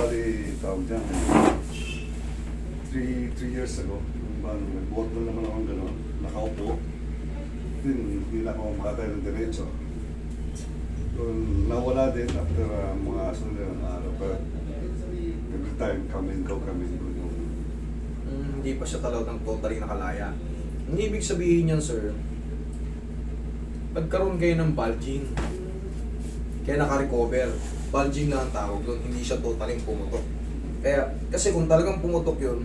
bali, tawag dyan, 3 years ago, nag-board na naman ako gano'n, nakaupo, hindi na ako makatayo ng diretso. Nawala din after mga sunod ng araw, pero every time come and go yung... Hindi pa siya talagang totally nakalaya. Ang ibig sabihin niyan, sir, nagkaroon kayo ng bulging. Kaya naka-recover. Bulging na ang tawag doon, hindi siya totally pumutok. Kaya, kasi kung talagang pumutok yun,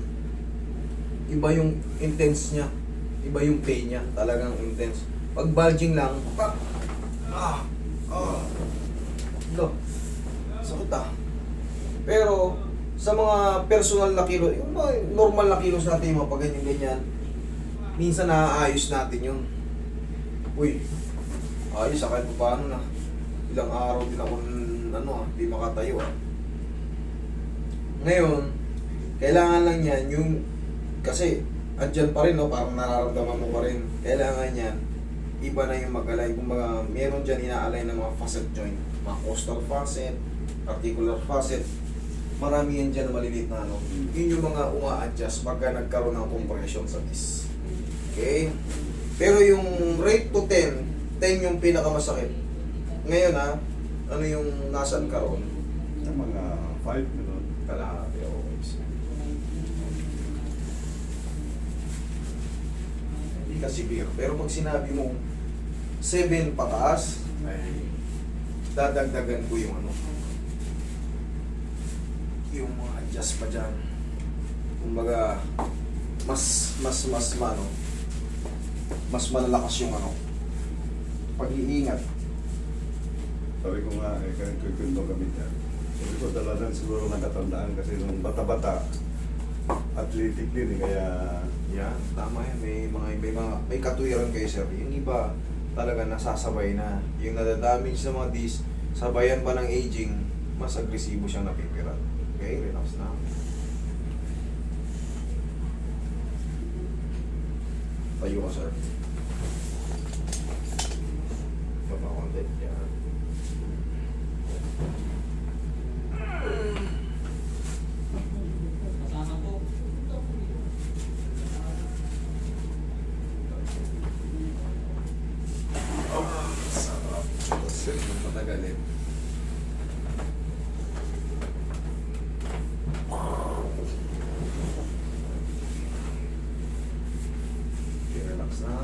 iba yung intense niya. Iba yung pain niya, talagang intense. Pag bulging lang, pak! Sakit ah. Pero, sa mga personal na kilo, yung mga normal na kilos natin, yung mga pag ganyan-ganyan, minsan naaayos natin yun. Uy, ayos, kahit pa paano na. Ilang araw din ako, di makatayo ah. Ngayon, kailangan lang yan, yung, kasi, andyan pa rin, no, parang nararamdaman mo pa rin. Kailangan yan, iba na yung mag-align. Kung mga, meron dyan ina-align ng mga facet joint, mga costal facet, articular facet, marami yan dyan na maliliit na ano. Yun yung mga uma-adjust pagka nagkaroon ng compression sa disc. Okay? Pero yung rate to 10, 10 yung pinakamasakit. Ngayon ha, ano yung nasaan ka ron? Yung mga 5 gano'n. Kalahati, okay. Hindi ka severe. Pero pag sinabi mo 7 pataas, ay dadagdagan ko yung ano, yung mga adjust pa dyan. Kumbaga, mas malalakas yung ano, pag-iingat. Sabi ko nga, kahit kukwento kami dyan. Sabi ko, dalalan siguro nakatandaan kasi nung bata-bata, athletic din kaya... Yan, tama yan. May katuwiran kayo, sir. Yung iba talaga nasasabay na. Yung nadadamage sa mga disc, sabayan pa ng aging, mas agresibo siyang napipirat. Okay, relax na. Tayo ka, sir. Baba konti. Yan. Sarap. Sir, matagalin. Relax na.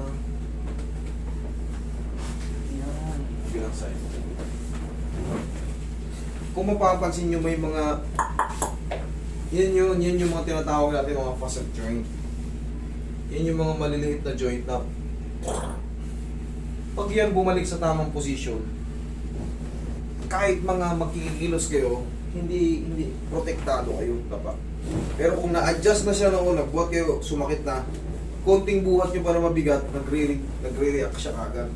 Bilang side. Kung mapapansin nyo may mga yan yung mga tinatawag natin mga facet joint. Yan yung mga maliliit na joint na pag yan bumalik sa tamang posisyon, kahit mga magkikilos kayo, hindi protektado kayo dapat. Pero kung na-adjust na siya noon, nagbuhat kayo, sumakit na, konting buhat nyo para mabigat, nagre-react siya agad.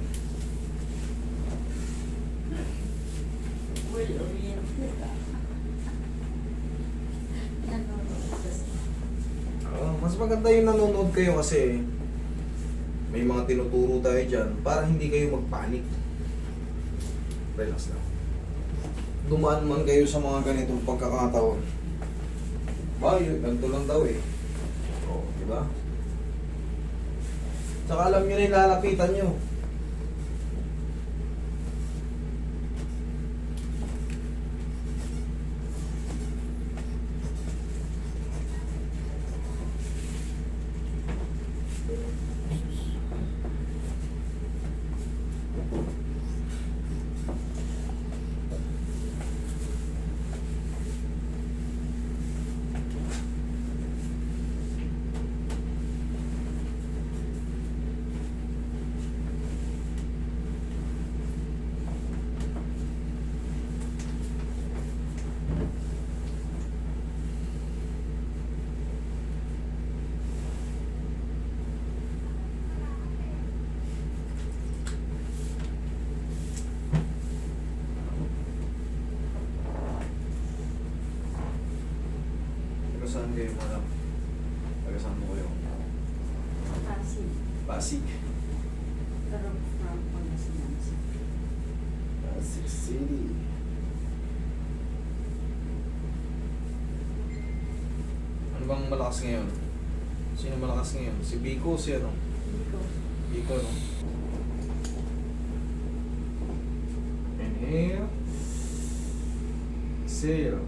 Mas maganda yung nanonood kayo kasi may mga tinuturo tayo dyan para hindi kayo magpanik. Relax lang. Dumaan man kayo sa mga ganitong pagkakataon. Ganito lang daw eh. O, diba? Tsaka alam nyo na yung lalapitan nyo. Saan kayo madam? Taga-saan mo kayo? Pasig. Pasig. Pero from Pangasinan. Pasig City. bang malakas ngayon? Sino malakas ngayon? Si Biko, si ano? Hindi ko. Biko, no? Inhale. Exhale.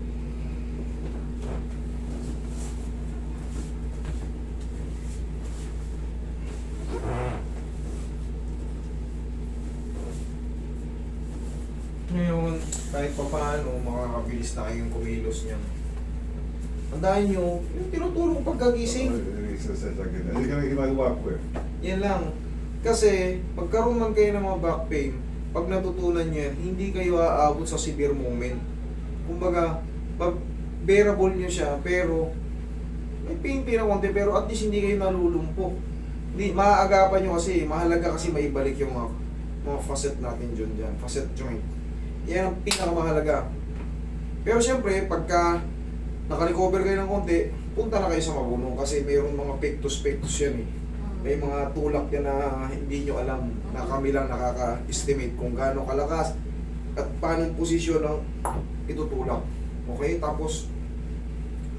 Ngayon, kahit pa paano, makakabilis na kayong kumilos niyan. Tandaan nyo, yung tinutulong ko pagkagising, Exercise again. Hindi ka na ginagawa ko eh. yan lang. Kasi, pagkaroon man kayo ng mga back pain, pag natutunan nyo yan, hindi kayo aabot sa severe moment. Kumbaga, pag bearable nyo siya, pero may pain na konti, pero at least hindi kayo nalulumpo. Hindi, maaagapan nyo kasi, mahalaga kasi maibalik yung mga facet natin dyan, facet joint. Yan ang pinakamahalaga. Pero syempre, pagka naka-recover kayo ng konti, punta na kayo sa mabuno kasi mayroong mga pectus yan eh. May mga tulak yan na hindi nyo alam na kami lang nakaka-estimate kung gaano kalakas at paano yung posisyon ng itutulak. Okay? Tapos,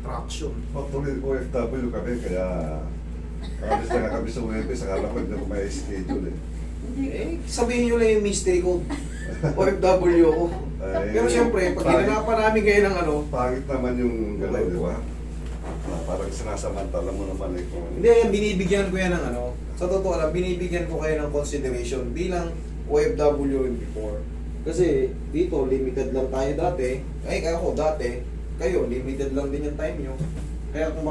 traction. Actually, OFW kami, kaya kakabis na kakabis sa UFP, sakala ko hindi ako may schedule eh. Hindi ko. Eh, sabihin nyo lang yung mystery code. OFW ko. Pero siyempre, pag hinanapan namin kayo ng ano, Pangit naman yung galaw, di ba? Parang sinasamantala mo naman eh kung... hindi, yan, binibigyan ko yan ng ano, sa totoo lang, binibigyan ko kayo ng consideration bilang OFW and before. Kasi dito, limited lang tayo dati. Kaya ako dati, kayo, limited lang din yung time nyo. Kaya kung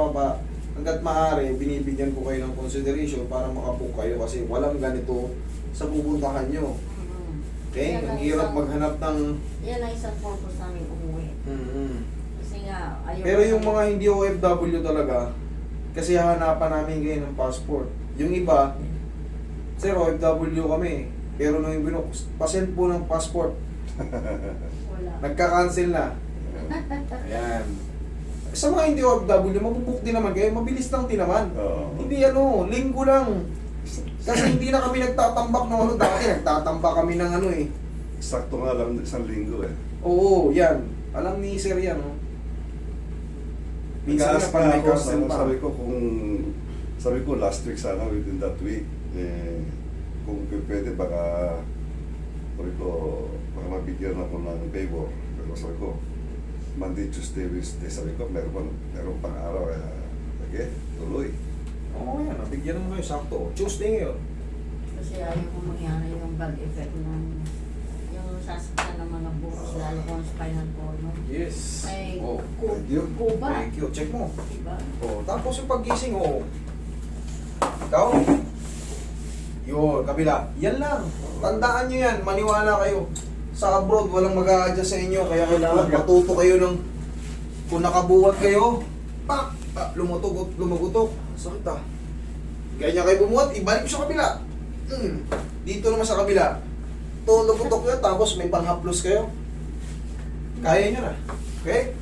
hanggat maaari, binibigyan ko kayo ng consideration para makabook kayo kasi walang ganito sa pupuntahan nyo. Okay? Yan Ang ang hirap isang- maghanap ng... Yan ang isang purpose namin umuwi. Kasi nga, ayaw. Pero yung mga hindi OFW talaga, kasi hanapan namin kayo ng passport. Yung iba, sir, OFW kami. Pero nung yung pasend po ng passport, Wala. nagka-cancel na. Ayan. Sa mga hindi OFW, mabubook din naman kayo. Mabilis lang din naman. Oo. Hindi ano, linggo lang. Kasi hindi na kami nagtatambak ng ano. Dati nagtatambak kami ng ano eh. Sakto nga lang isang linggo eh. Oo, yan. Alam ni sir yan, oh. Minsan Nag-ask na pag may ako, cancel pa. sabi ko last week sana within that week, eh, kung pwede baka mabigyan ako ng favor. Pero sabi ko, Monday, Tuesday, Wednesday, sabi ko, meron pang araw, kaya sige, tuloy. Oo yan, nabigyan naman kayo sakto. Tuesday ngayon. Kasi ayaw ko mangyari yung bad effect ng yung sasaktan ng mga buhos, lalo kung spinal cord, no? Yes. Ay, Oh, thank you. Kuba. thank you. Check mo. Diba? Oh, tapos yung paggising, oh. Ikaw? Yun, kabila. Yan lang. Tandaan nyo yan. Maniwala kayo. Sa abroad, walang mag-a-adjust sa inyo. Kaya kailangan matuto kayo ng... Kung nakabuhat kayo, pak! Lumugutok. Sakit ah. Kaya niya kayo bumuhat, ibalik sa kabila. Dito naman sa kabila. Lumugutok yun, tapos may panghaplos kayo. Kaya nyo na. Okay?